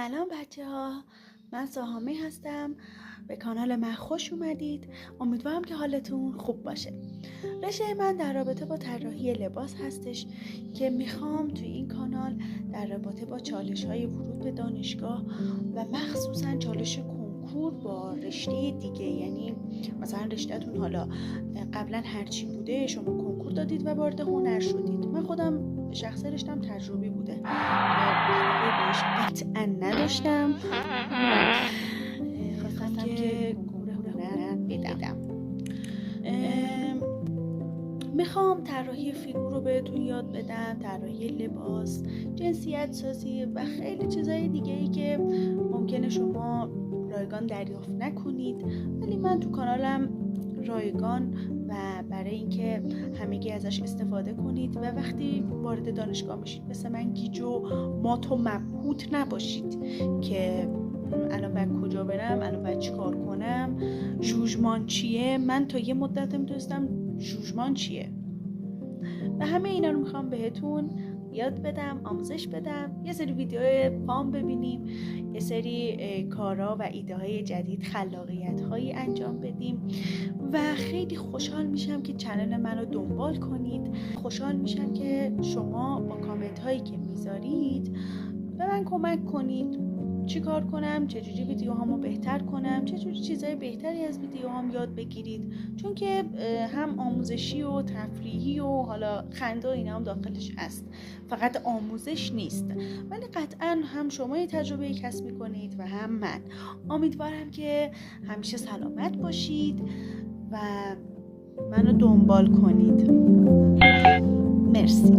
سلام بچه ها، من ساهامی هستم. به کانال من خوش اومدید. امیدوارم که حالتون خوب باشه. رشته من در رابطه با طراحی لباس هستش که میخوام توی این کانال در رابطه با چالش های ورود به دانشگاه و مخصوصا چالش کنکور با رشته دیگه، یعنی مثلا رشتهتون حالا قبلا هرچی بوده شما کنکور دادید و وارد هنر شدید. من خودم شخصا رشتم تجربی بوده، بهش قطعا نداشتم. خواستم که کنکور هنر بدم. میخوام طراحی فیگور رو بهتون یاد بدم، طراحی لباس، جنسیت سازی و خیلی چیزای دیگه ای که ممکنه شما رایگان دریافت نکنید، ولی من تو کانالم رایگان و برای اینکه همگی ازش استفاده کنید و وقتی وارد دانشگاه میشید مثل من گیج و مات و مبهوت نباشید که الان باید کجا برم، الان باید چیکار کنم، جوجمان چیه. من تا یه مدت میدونستم جوجمان چیه و همه اینا رو میخوام بهتون یاد بدم، آموزش بدم. یه سری ویدیو فام ببینیم، یه سری کارا و ایده های جدید، خلاقیت هایی انجام بدیم و خیلی خوشحال میشم که چنل منو دنبال کنید. خوشحال میشم که شما با کامنت هایی که میذارید به من کمک کنید چی کار کنم، چجوری ویدیوهامو بهتر کنم، چجوری چیزای بهتری از ویدیوهام یاد بگیرید، چون که هم آموزشی و تفریحی و حالا خنده و اینا هم داخلش هست، فقط آموزش نیست. ولی قطعا هم شما یه تجربه کسب می‌کنید و هم من. امیدوارم که همیشه سلامت باشید و منو دنبال کنید. مرسی.